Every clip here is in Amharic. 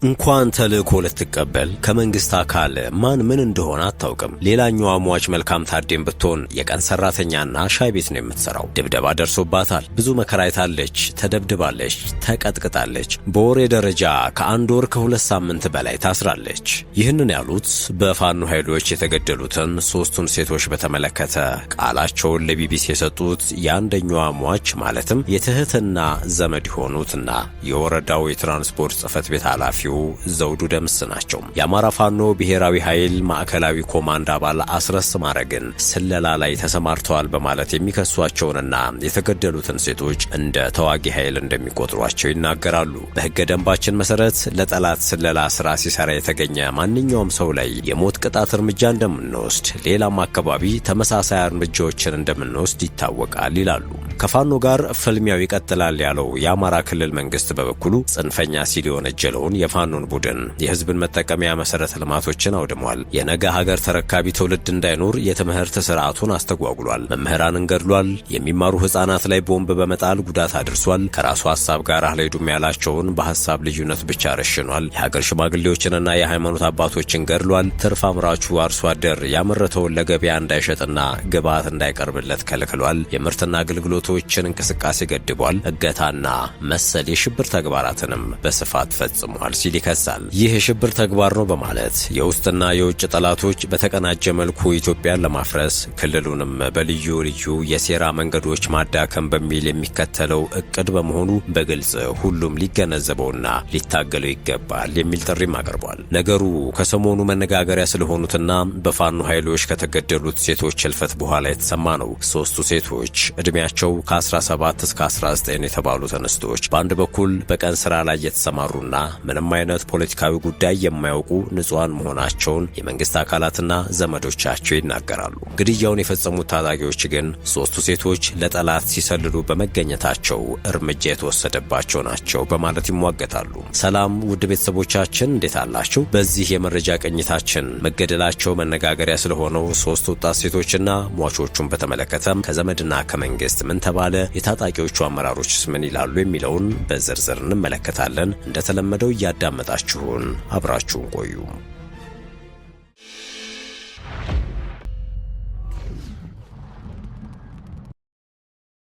እንኳን ተልእኮ ልትቀበል ከመንግስት አካል ማን ምን እንደሆነ አታውቅም። ሌላኛዋ ሟች መልካም ታዴም ብትሆን የቀን ሰራተኛና ሻይ ቤት ነው የምትሰራው። ድብደባ ደርሶባታል። ብዙ መከራ አይታለች። ተደብድባለች፣ ተቀጥቅጣለች። በወሬ ደረጃ ከአንድ ወር ከ2 ሳምንት በላይ ታስራለች። ይህንን ያሉት በፋኖ ኃይሎች የተገደሉትን 3ቱን ሴቶች በተመለከተ ቃላቸውን ለቢቢሲ የሰጡት የአንደኛዋ ሟች ማለትም የትህትና ዘመድ የሆኑትና የወረዳው የትራንስፖርት ጽሕፈት ቤት ኃላፊ ዘውዱ ደምስ ናቸው። የአማራ ፋኖ ብሔራዊ ኃይል ማዕከላዊ ኮማንድ አባል አስረስ ማረግን ስለላ ላይ ተሰማርተዋል በማለት የሚከሷቸውንና የተገደሉትን ሴቶች እንደ ተዋጊ ኃይል እንደሚቆጥሯቸው ይናገራሉ። በሕገ ደንባችን መሰረት ለጠላት ስለላ ስራ ሲሰራ የተገኘ ማንኛውም ሰው ላይ የሞት ቅጣት እርምጃ እንደምንወስድ፣ ሌላም አካባቢ ተመሳሳይ እርምጃዎችን እንደምንወስድ ይታወቃል ይላሉ። ከፋኖ ጋር ፍልሚያው ይቀጥላል ያለው የአማራ ክልል መንግስት በበኩሉ ጽንፈኛ ሲል የወነጀለውን የፋኖን ቡድን የህዝብን መጠቀሚያ መሰረተ ልማቶችን አውድሟል፣ የነገ ሀገር ተረካቢ ትውልድ እንዳይኖር የትምህርት ስርዓቱን አስተጓጉሏል፣ መምህራንን ገድሏል፣ የሚማሩ ህፃናት ላይ ቦምብ በመጣል ጉዳት አድርሷል፣ ከራሱ ሐሳብ ጋር አልሄዱም ያላቸውን በሐሳብ ልዩነት ብቻ ረሽኗል፣ የሀገር ሽማግሌዎችንና የሃይማኖት አባቶችን ገድሏል፣ ትርፍ አምራቹ አርሶ አደር ያመረተውን ለገበያ እንዳይሸጥና ግብዓት እንዳይቀርብለት ከልክሏል፣ የምርትና አገልግሎቶችን እንቅስቃሴ ገድቧል፣ እገታና መሰል የሽብር ተግባራትንም በስፋት ፈጽሟል ሲል ይከሳል። ይህ የሽብር ተግባር ነው በማለት የውስጥና የውጭ ጠላቶች በተቀናጀ መልኩ ኢትዮጵያን ለማፍረስ ክልሉንም በልዩ ልዩ የሴራ መንገዶች ማዳከም በሚል የሚከተለው እቅድ በመሆኑ በግልጽ ሁሉም ሊገነዘበውና ሊታገለው ይገባል የሚል ጥሪም አቅርቧል። ነገሩ ከሰሞኑ መነጋገሪያ ስለሆኑትና በፋኖ ኃይሎች ከተገደሉት ሴቶች ህልፈት በኋላ የተሰማ ነው። 3ቱ ሴቶች ዕድሜያቸው ከ17 እስከ 19 የተባሉት እንስቶች በአንድ በኩል በቀን ስራ ላይ የተሰማሩና ምንም አይነት ፖለቲካዊ ጉዳይ የማያውቁ ንጹሃን መሆናቸውን የመንግስት አካላትና ዘመዶቻቸው ይናገራሉ። ግድያውን የፈጸሙት ታጣቂዎች ግን 3ቱ ሴቶች ለጠላት ሲሰልሉ በመገኘታቸው እርምጃ የተወሰደባቸው ናቸው በማለት ይሟገታሉ። ሰላም ውድ ቤተሰቦቻችን እንዴት አላችሁ? በዚህ የመረጃ ቅኝታችን መገደላቸው መነጋገሪያ ስለሆነው 3 ወጣት ሴቶችና ሟቾቹን በተመለከተም ከዘመድና ከመንግስት ምን ተባለ፣ የታጣቂዎቹ አመራሮችስ ምን ይላሉ የሚለውን በዝርዝር እንመለከታለን። እንደተለመደው እያዳመጣችሁን አብራችሁን ቆዩ።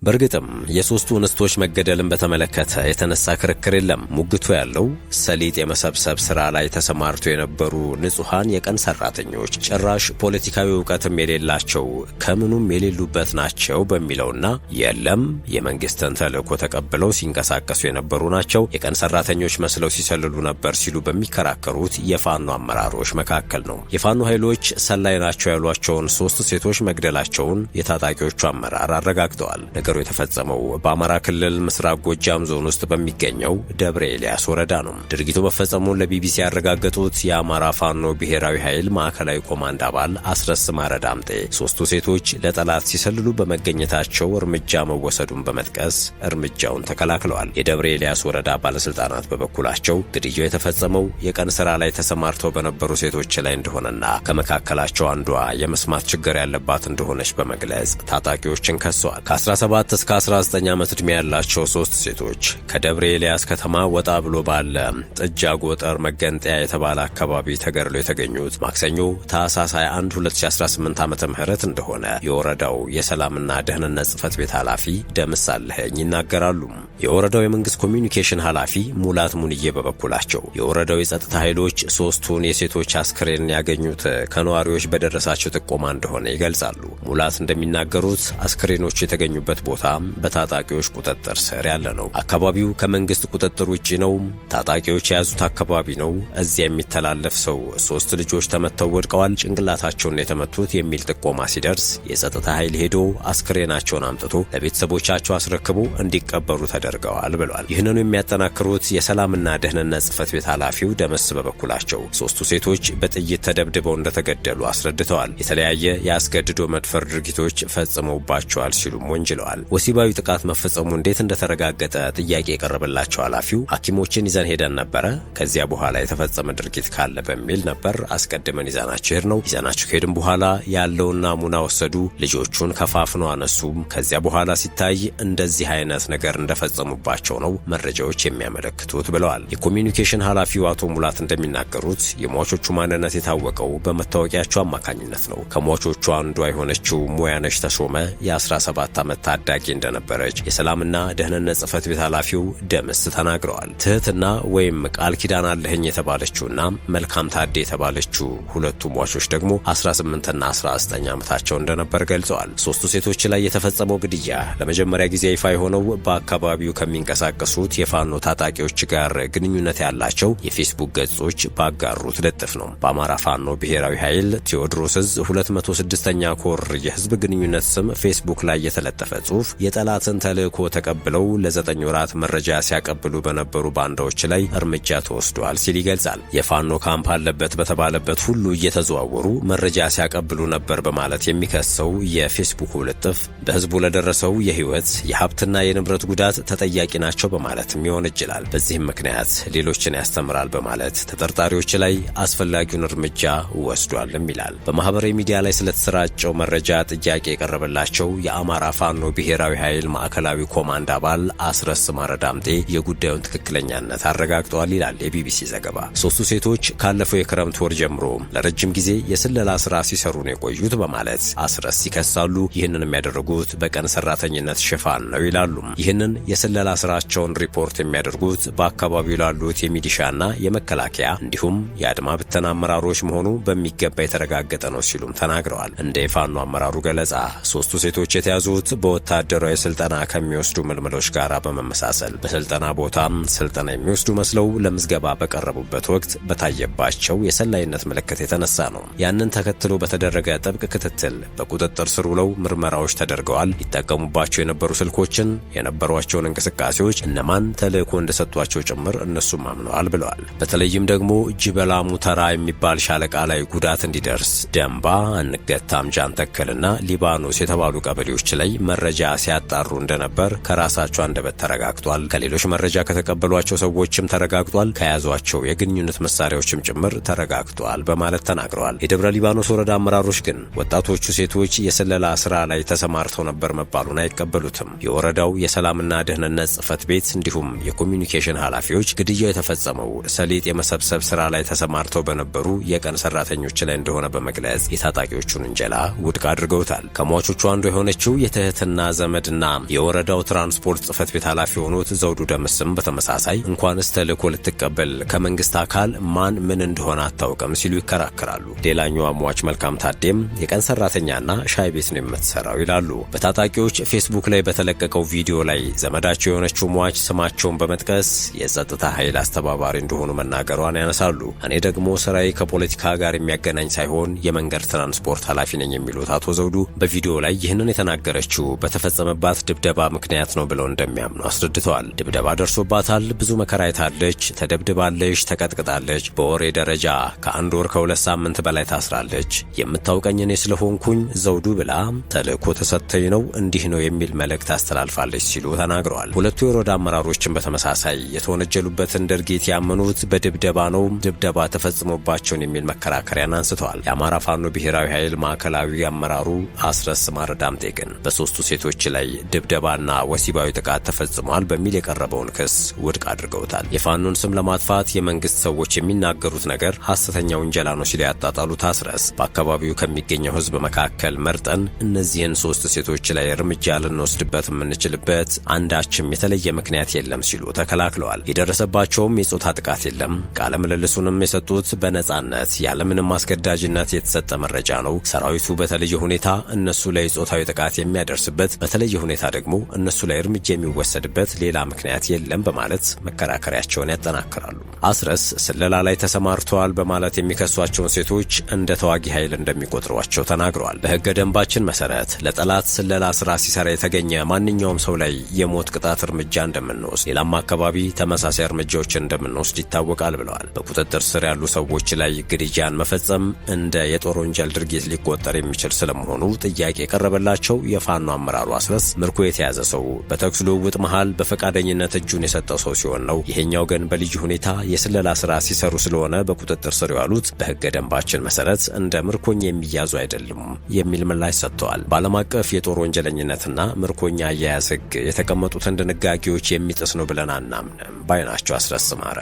በእርግጥም የ3ቱ እንስቶች መገደልን በተመለከተ የተነሳ ክርክር የለም። ሙግቱ ያለው ሰሊጥ የመሰብሰብ ስራ ላይ ተሰማርተው የነበሩ ንጹሃን የቀን ሰራተኞች ጭራሽ ፖለቲካዊ ዕውቀትም የሌላቸው ከምኑም የሌሉበት ናቸው በሚለውና የለም የመንግስትን ተልእኮ ተቀብለው ሲንቀሳቀሱ የነበሩ ናቸው፣ የቀን ሰራተኞች መስለው ሲሰልሉ ነበር ሲሉ በሚከራከሩት የፋኖ አመራሮች መካከል ነው። የፋኖ ኃይሎች ሰላይ ናቸው ያሏቸውን 3 ሴቶች መግደላቸውን የታጣቂዎቹ አመራር አረጋግጠዋል። ነገሩ የተፈጸመው በአማራ ክልል ምስራቅ ጎጃም ዞን ውስጥ በሚገኘው ደብረ ኤልያስ ወረዳ ነው። ድርጊቱ መፈጸሙን ለቢቢሲ ያረጋገጡት የአማራ ፋኖ ብሔራዊ ኃይል ማዕከላዊ ኮማንድ አባል አስረስ ማረ ዳምጤ 3ቱ ሴቶች ለጠላት ሲሰልሉ በመገኘታቸው እርምጃ መወሰዱን በመጥቀስ እርምጃውን ተከላክለዋል። የደብረ ኤልያስ ወረዳ ባለስልጣናት በበኩላቸው ግድያው የተፈጸመው የቀን ስራ ላይ ተሰማርተው በነበሩ ሴቶች ላይ እንደሆነና ከመካከላቸው አንዷ የመስማት ችግር ያለባት እንደሆነች በመግለጽ ታጣቂዎችን ከሰዋል። ከ17 እስከ 19 ዓመት ዕድሜ ያላቸው 3 ሴቶች ከደብረ ኤልያስ ከተማ ወጣ ብሎ ባለ ጥጃ ጎጠር መገንጠያ የተባለ አካባቢ ተገድለው የተገኙት ማክሰኞ ታኅሳስ 21 2018 ዓመተ ምህረት እንደሆነ የወረዳው የሰላምና ደህንነት ጽሕፈት ቤት ኃላፊ ደምስ አለኸኝ ይናገራሉ። የወረዳው የመንግስት ኮሚኒኬሽን ኃላፊ ሙላት ሙንዬ በበኩላቸው የወረዳው የጸጥታ ኃይሎች 3ቱን የሴቶች አስክሬን ያገኙት ከነዋሪዎች በደረሳቸው ጥቆማ እንደሆነ ይገልጻሉ። ሙላት እንደሚናገሩት አስክሬኖቹ የተገኙበት ቦታ በታጣቂዎች ቁጥጥር ስር ያለ ነው። አካባቢው ከመንግስት ቁጥጥር ውጪ ነው። ታጣቂዎች የያዙት አካባቢ ነው። እዚያ የሚተላለፍ ሰው 3 ልጆች ተመተው ወድቀዋል፣ ጭንቅላታቸውን የተመቱት የሚል ጥቆማ ሲደርስ የጸጥታ ኃይል ሄዶ አስክሬናቸውን አምጥቶ ለቤተሰቦቻቸው አስረክቦ እንዲቀበሩ ተደርገዋል ብሏል። ይህንኑ የሚያጠናክሩት የሰላምና ደህንነት ጽሕፈት ቤት ኃላፊው ደምስ በበኩላቸው 3ቱ ሴቶች በጥይት ተደብድበው እንደተገደሉ አስረድተዋል። የተለያየ የአስገድዶ መድፈር ድርጊቶች ፈጽመውባቸዋል ሲሉም ወንጅለዋል። ገልጸዋል። ወሲባዊ ጥቃት መፈጸሙ እንዴት እንደተረጋገጠ ጥያቄ የቀረበላቸው ኃላፊው ሐኪሞችን ይዘን ሄደን ነበረ። ከዚያ በኋላ የተፈጸመ ድርጊት ካለ በሚል ነበር አስቀድመን ይዘናቸው ሄድ ነው። ይዘናቸው ከሄድን በኋላ ያለውን ናሙና ወሰዱ። ልጆቹን ከፋፍኖ አነሱም። ከዚያ በኋላ ሲታይ እንደዚህ አይነት ነገር እንደፈጸሙባቸው ነው መረጃዎች የሚያመለክቱት ብለዋል። የኮሚኒኬሽን ኃላፊው አቶ ሙላት እንደሚናገሩት የሟቾቹ ማንነት የታወቀው በመታወቂያቸው አማካኝነት ነው። ከሟቾቹ አንዷ የሆነችው ሙያነሽ ተሾመ የ17 ዓመት ታዳጊ እንደነበረች የሰላምና ደህንነት ጽሕፈት ቤት ኃላፊው ደምስ ተናግረዋል። ትህትና ወይም ቃል ኪዳን አለህኝ የተባለችውና መልካም ታዴ የተባለችው ሁለቱ ሟቾች ደግሞ 18ና 19 ዓመታቸው እንደነበር ገልጸዋል። ሶስቱ ሴቶች ላይ የተፈጸመው ግድያ ለመጀመሪያ ጊዜ ይፋ የሆነው በአካባቢው ከሚንቀሳቀሱት የፋኖ ታጣቂዎች ጋር ግንኙነት ያላቸው የፌስቡክ ገጾች ባጋሩት ልጥፍ ነው። በአማራ ፋኖ ብሔራዊ ኃይል ቴዎድሮስ ዕዝ 206ኛ ኮር የህዝብ ግንኙነት ስም ፌስቡክ ላይ የተለጠፈ ጽሑፍ የጠላትን ተልዕኮ ተቀብለው ለ9 ወራት መረጃ ሲያቀብሉ በነበሩ ባንዳዎች ላይ እርምጃ ተወስዷል ሲል ይገልጻል። የፋኖ ካምፕ አለበት በተባለበት ሁሉ እየተዘዋወሩ መረጃ ሲያቀብሉ ነበር በማለት የሚከሰው የፌስቡክ ልጥፍ በህዝቡ ለደረሰው የህይወት የሀብትና የንብረት ጉዳት ተጠያቂ ናቸው በማለትም ይወነጅላል። በዚህም ምክንያት ሌሎችን ያስተምራል በማለት ተጠርጣሪዎች ላይ አስፈላጊውን እርምጃ ወስዷልም ይላል። በማህበራዊ ሚዲያ ላይ ስለተሰራጨው መረጃ ጥያቄ የቀረበላቸው የአማራ ፋኖ ብሔራዊ ኃይል ማዕከላዊ ኮማንድ አባል አስረስ ማረ ዳምጤ የጉዳዩን ትክክለኛነት አረጋግጠዋል ይላል የቢቢሲ ዘገባ። ሶስቱ ሴቶች ካለፈው የክረምት ወር ጀምሮ ለረጅም ጊዜ የስለላ ስራ ሲሰሩ ነው የቆዩት በማለት አስረስ ይከሳሉ። ይህንን የሚያደርጉት በቀን ሰራተኝነት ሽፋን ነው ይላሉ። ይህንን የስለላ ስራቸውን ሪፖርት የሚያደርጉት በአካባቢው ላሉት የሚሊሻና የመከላከያ እንዲሁም የአድማ ብተና አመራሮች መሆኑ በሚገባ የተረጋገጠ ነው ሲሉም ተናግረዋል። እንደ የፋኖ አመራሩ ገለጻ ሶስቱ ሴቶች የተያዙት በወታደራዊ ስልጠና ከሚወስዱ ምልምሎች ጋር በመመሳሰል በስልጠና ቦታም ስልጠና የሚወስዱ መስለው ለምዝገባ በቀረቡበት ወቅት በታየባቸው የሰላይነት ምልክት የተነሳ ነው። ያንን ተከትሎ በተደረገ ጥብቅ ክትትል በቁጥጥር ስር ውለው ምርመራዎች ተደርገዋል። ይጠቀሙባቸው የነበሩ ስልኮችን፣ የነበሯቸውን እንቅስቃሴዎች፣ እነማን ተልዕኮ እንደሰጧቸው ጭምር እነሱም አምነዋል ብለዋል። በተለይም ደግሞ ጅበላ ሙተራ የሚባል ሻለቃ ላይ ጉዳት እንዲደርስ ደንባ፣ እንገታም፣ ጃንተከልና ሊባኖስ የተባሉ ቀበሌዎች ላይ መረጃ ሲያጣሩ እንደነበር ከራሳቸው አንደበት ተረጋግጧል። ከሌሎች መረጃ ከተቀበሏቸው ሰዎችም ተረጋግጧል። ከያዟቸው የግንኙነት መሳሪያዎችም ጭምር ተረጋግጧል በማለት ተናግረዋል። የደብረ ሊባኖስ ወረዳ አመራሮች ግን ወጣቶቹ ሴቶች የስለላ ስራ ላይ ተሰማርተው ነበር መባሉን አይቀበሉትም። የወረዳው የሰላምና ደህንነት ጽሕፈት ቤት እንዲሁም የኮሚኒኬሽን ኃላፊዎች ግድያው የተፈጸመው ሰሊጥ የመሰብሰብ ስራ ላይ ተሰማርተው በነበሩ የቀን ሰራተኞች ላይ እንደሆነ በመግለጽ የታጣቂዎቹን እንጀላ ውድቅ አድርገውታል። ከሟቾቹ አንዱ የሆነችው የትህትና ዘመድና የወረዳው ትራንስፖርት ጽሕፈት ቤት ኃላፊ የሆኑት ዘውዱ ደምስም በተመሳሳይ እንኳንስ ተልዕኮ ልትቀበል ከመንግስት አካል ማን ምን እንደሆነ አታውቅም ሲሉ ይከራከራሉ። ሌላኛዋ ሟች መልካም ታዴም የቀን ሰራተኛና ሻይ ቤት ነው የምትሰራው ይላሉ። በታጣቂዎች ፌስቡክ ላይ በተለቀቀው ቪዲዮ ላይ ዘመዳቸው የሆነችው ሟች ስማቸውን በመጥቀስ የጸጥታ ኃይል አስተባባሪ እንደሆኑ መናገሯን ያነሳሉ። እኔ ደግሞ ስራዬ ከፖለቲካ ጋር የሚያገናኝ ሳይሆን የመንገድ ትራንስፖርት ኃላፊ ነኝ የሚሉት አቶ ዘውዱ በቪዲዮ ላይ ይህንን የተናገረችው በተፈጸመባት ድብደባ ምክንያት ነው ብለው እንደሚያምኑ አስረድተዋል። ድብደባ ደርሶባታል፣ ብዙ መከራ አይታለች፣ ተደብድባለች፣ ተቀጥቅጣለች፣ በወሬ ደረጃ ከ1 ወር ከ2 ሳምንት በላይ ታስራለች። የምታውቀኝ እኔ ስለሆንኩኝ ዘውዱ ብላ ተልዕኮ ተሰጥተኝ ነው እንዲህ ነው የሚል መልእክት አስተላልፋለች ሲሉ ተናግረዋል። ሁለቱ የወረዳ አመራሮችን በተመሳሳይ የተወነጀሉበትን ድርጊት ያመኑት በድብደባ ነው፣ ድብደባ ተፈጽሞባቸውን የሚል መከራከሪያን አንስተዋል። የአማራ ፋኖ ብሔራዊ ኃይል ማዕከላዊ አመራሩ አስረስ ማረ ዳምጤ ግን በሶስቱ ሴቶች ላይ ድብደባና ወሲባዊ ጥቃት ተፈጽሟል በሚል የቀረበውን ክስ ውድቅ አድርገውታል። የፋኖን ስም ለማጥፋት የመንግስት ሰዎች የሚናገሩት ነገር ሐሰተኛ ውንጀላ ነው ሲሉ ያጣጣሉት አስረስ በአካባቢው ከሚገኘው ሕዝብ መካከል መርጠን እነዚህን 3 ሴቶች ላይ እርምጃ ልንወስድበት የምንችልበት አንዳችም የተለየ ምክንያት የለም ሲሉ ተከላክለዋል። የደረሰባቸውም የጾታ ጥቃት የለም። ቃለ ምልልሱንም የሰጡት በነጻነት ያለምንም አስገዳጅነት የተሰጠ መረጃ ነው። ሰራዊቱ በተለየ ሁኔታ እነሱ ላይ ጾታዊ ጥቃት የሚያደርስበት፣ በተለየ ሁኔታ ደግሞ እነሱ ላይ እርምጃ የሚወሰድበት ሌላ ምክንያት የለም በማለት መከራከሪያቸውን ያጠናክራሉ። አስረስ ስለላ ላይ ተሰማርተዋል በማለት የሚከሷቸውን ሴቶች እንደ ተዋጊ ኃይል እንደሚቆጥሯቸው ተናግረዋል። በሕገ ደንባችን መሰረት ለጠላት ስለላ ስራ ሲሰራ የተገኘ ማንኛውም ሰው ላይ የሞት ቅጣት እርምጃ እንደምንወስድ፣ ሌላም አካባቢ ተመሳሳይ እርምጃዎችን እንደምንወስድ ይታወቃል ብለዋል። በቁጥጥር ስር ያሉ ሰዎች ላይ ግድያን መፈጸም እንደ የጦር ወንጀል ድርጊት ሊቆጠር የሚችል ስለመሆኑ ጥያቄ የቀረበላቸው የፋኖ አመራሩ ያሉ አስረስ ምርኮ የተያዘ ሰው በተኩስ ልውውጥ መሃል በፈቃደኝነት እጁን የሰጠው ሰው ሲሆን ነው። ይሄኛው ግን በልዩ ሁኔታ የስለላ ስራ ሲሰሩ ስለሆነ በቁጥጥር ስር ያሉት በሕገ ደንባችን መሰረት እንደ ምርኮኛ የሚያዙ አይደሉም የሚል ምላሽ ሰጥተዋል። በዓለም አቀፍ የጦር ወንጀለኝነትና ምርኮኛ አያያዝ ሕግ የተቀመጡትን ድንጋጌዎች የሚጥስ ነው ብለን አናምንም ባይ ናቸው አስረስ ማረ።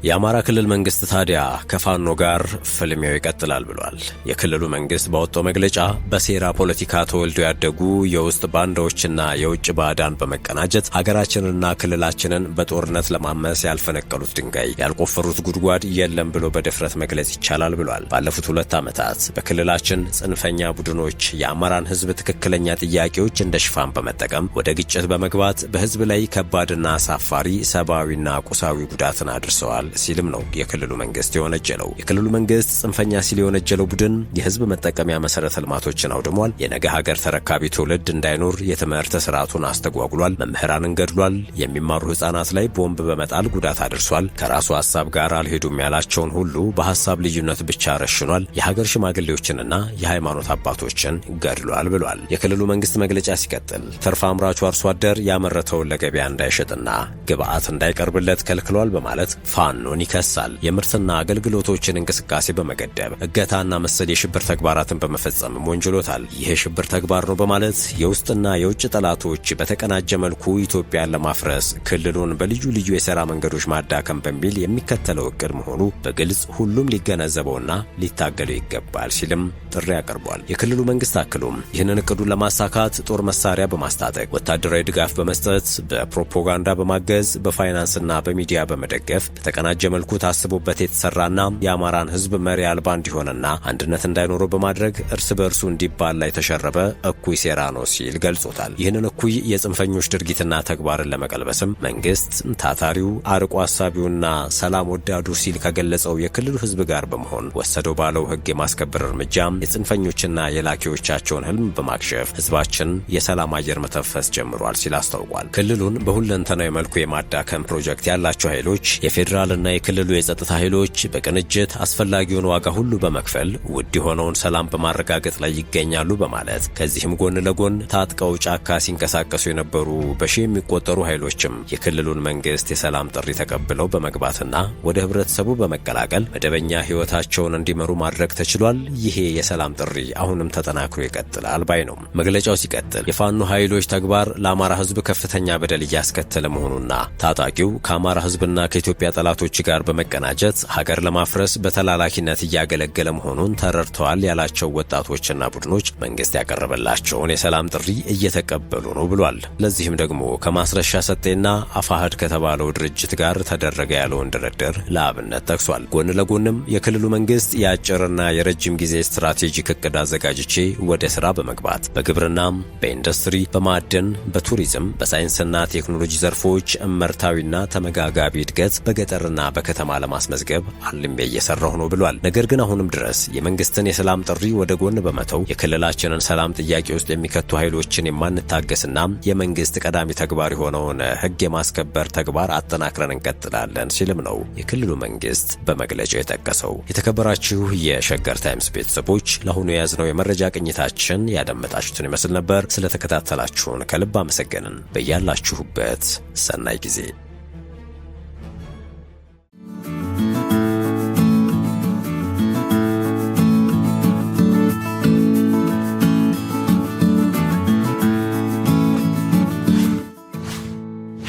የአማራ ክልል መንግስት ታዲያ ከፋኖ ጋር ፍልሚያው ይቀጥላል ብሏል። የክልሉ መንግስት ባወጣው መግለጫ በሴራ ፖለቲካ ተወልደው ያደጉ የውስጥ ባንዳዎችና የውጭ ባዕዳን በመቀናጀት ሀገራችንንና ክልላችንን በጦርነት ለማመስ ያልፈነቀሉት ድንጋይ ያልቆፈሩት ጉድጓድ የለም ብሎ በድፍረት መግለጽ ይቻላል ብሏል። ባለፉት 2 ዓመታት በክልላችን ጽንፈኛ ቡድኖች የአማራን ህዝብ ትክክለኛ ጥያቄዎች እንደ ሽፋን በመጠቀም ወደ ግጭት በመግባት በህዝብ ላይ ከባድና አሳፋሪ ሰብአዊና ቁሳዊ ጉዳትን አድርሰዋል ሲልም ነው የክልሉ መንግስት የወነጀለው። የክልሉ መንግስት ጽንፈኛ ሲል የወነጀለው ቡድን የህዝብ መጠቀሚያ መሰረተ ልማቶችን አውድሟል፣ የነገ ሀገር ተረካቢ ትውልድ እንዳይኖር የትምህርት ስርዓቱን አስተጓጉሏል፣ መምህራንን ገድሏል፣ የሚማሩ ህጻናት ላይ ቦምብ በመጣል ጉዳት አድርሷል፣ ከራሱ ሐሳብ ጋር አልሄዱም ያላቸውን ሁሉ በሐሳብ ልዩነት ብቻ ረሽኗል፣ የሀገር ሽማግሌዎችንና የሃይማኖት አባቶችን ገድሏል ብሏል። የክልሉ መንግስት መግለጫ ሲቀጥል ትርፍ አምራቹ አርሶ አደር ያመረተውን ለገበያ እንዳይሸጥና ግብአት እንዳይቀርብለት ከልክሏል በማለት ፋኖን ይከሳል። የምርትና አገልግሎቶችን እንቅስቃሴ በመገደብ እገታና መሰል የሽብር ተግባራትን በመፈጸም ወንጅሎታል። ይህ የሽብር ተግባር ነው በማለት የውስጥና የውጭ ጠላቶች በተቀናጀ መልኩ ኢትዮጵያን ለማፍረስ ክልሉን በልዩ ልዩ የሥራ መንገዶች ማዳከም በሚል የሚከተለው እቅድ መሆኑ በግልጽ ሁሉም ሊገነዘበውና ሊታገለው ይገባል ሲልም ጥሪ አቅርቧል። የክልሉ መንግስት አክሎም ይህንን እቅዱን ለማሳካት ጦር መሳሪያ በማስታጠቅ ወታደራዊ ድጋፍ በመስጠት በፕሮፓጋንዳ በማገዝ በፋይናንስና በሚዲያ በመደገፍ በተቀናጀ መልኩ ታስቦበት የተሰራና የአማራን ህዝብ መሪ አልባ እንዲሆንና አንድነት እንዳይኖረው በማድረግ እርስ በእርሱ እንዲባላ የተሸረበ እኩይ ሴራ ነው ሲል ገልጾታል። ይህንን እኩይ የጽንፈኞች ድርጊትና ተግባርን ለመቀልበስም መንግስት ታታሪው አርቆ አሳቢውና ሰላም ወዳዱ ሲል ከገለጸው የክልሉ ህዝብ ጋር በመሆን ወሰደው ባለው ህግ የማስከበር እርምጃ የጽንፈኞችና የላኪዎቻቸውን ህልም በማክሸፍ ህዝባችን የሰላም አየር መተንፈስ ጀምሯል ሲል አስታውቋል። ክልሉን በሁለንተናዊ መልኩ የማዳከም ፕሮጀክት ያላቸው ኃይሎች የፌዴራልና የክልሉ የጸጥታ ኃይሎች በቅንጅት አስፈላጊውን ዋጋ ሁሉ በመክፈል ውድ የሆነውን ሰላም በማረጋገጥ ላይ ይገኛሉ በማለት ከዚህም ጎን ለጎን ታጥቀው ጫካ ሲንቀሳቀሱ የነበሩ በሺህ የሚቆጠሩ ኃይሎችም የክልሉን መንግስት የሰላም ጥሪ ተቀብለው በመግባትና ወደ ህብረተሰቡ በመቀላቀል መደበኛ ህይወታቸውን እንዲመሩ ማድረግ ተችሏል። ይሄ የሰላም ጥሪ አሁንም ተጠናክሮ ይቀጥላል ባይ ነው። መግለጫው ሲቀጥል የፋኖ ኃይሎች ተግባር ለአማራ ህዝብ ከፍተኛ በደል እያስከተለ መሆኑና ታጣቂው ከአማራ ህዝብና ከኢትዮጵያ ጠላቶች ጋር በመቀናጀት ሀገር ለማፍረስ በተላላኪነት እያገለገለ መሆኑን ተረድተዋል ያላቸው ወጣቶችና ቡድኖች መንግስት ያቀረበላቸውን የሰላም ጥሪ እየተቀበሉ ነው ብሏል። ለዚህም ደግሞ ከማስረሻ ሰጤና አፋህድ ከተባለው ድርጅት ጋር ተደረገ ያለውን ድርድር ለአብነት ጠቅሷል። ጎን ለጎንም የክልሉ መንግስት የአጭርና የረጅም ጊዜ ስትራቴጂክ እቅድ አዘጋጅቼ ወደ ስራ በመግባት በግብርናም፣ በኢንዱስትሪ፣ በማዕድን፣ በቱሪዝም፣ በሳይንስና ቴክኖሎጂ ዘርፎች እመርታዊና ተመጋጋቢ እድገት በገጠርና በከተማ ለማስመዝገብ አልሜ እየሰራሁ ነው ብሏል። ነገር ግን አሁንም ድረስ የመንግስትን የሰላም ጥሪ ወደ ጎን በመተው የክልላችንን ሰላም ጥያቄ ውስጥ የሚከቱ ኃይሎችን የማንታገስና የመንግስት ቀዳሚ ተግባር የሆነውን ህግ የማስከበር ተግባር አጠናክረን እንቀጥላለን ሲልም ነው የክልሉ መንግስት በመግለጫው የጠቀሰው። የተከበራችሁ የሸገር ታይምስ ቤተሰቦች ለአሁኑ የያዝነው የመረጃ ቅኝታችን ያደመጣችሁትን ይመስል ነበር። ስለተከታተላችሁን ከልብ አመሰገንን። በያላችሁበት ሰናይ ጊዜ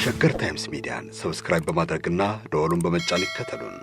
ሸገር ታይምስ ሚዲያን ሰብስክራይብ በማድረግና ደወሉን በመጫን ይከተሉን።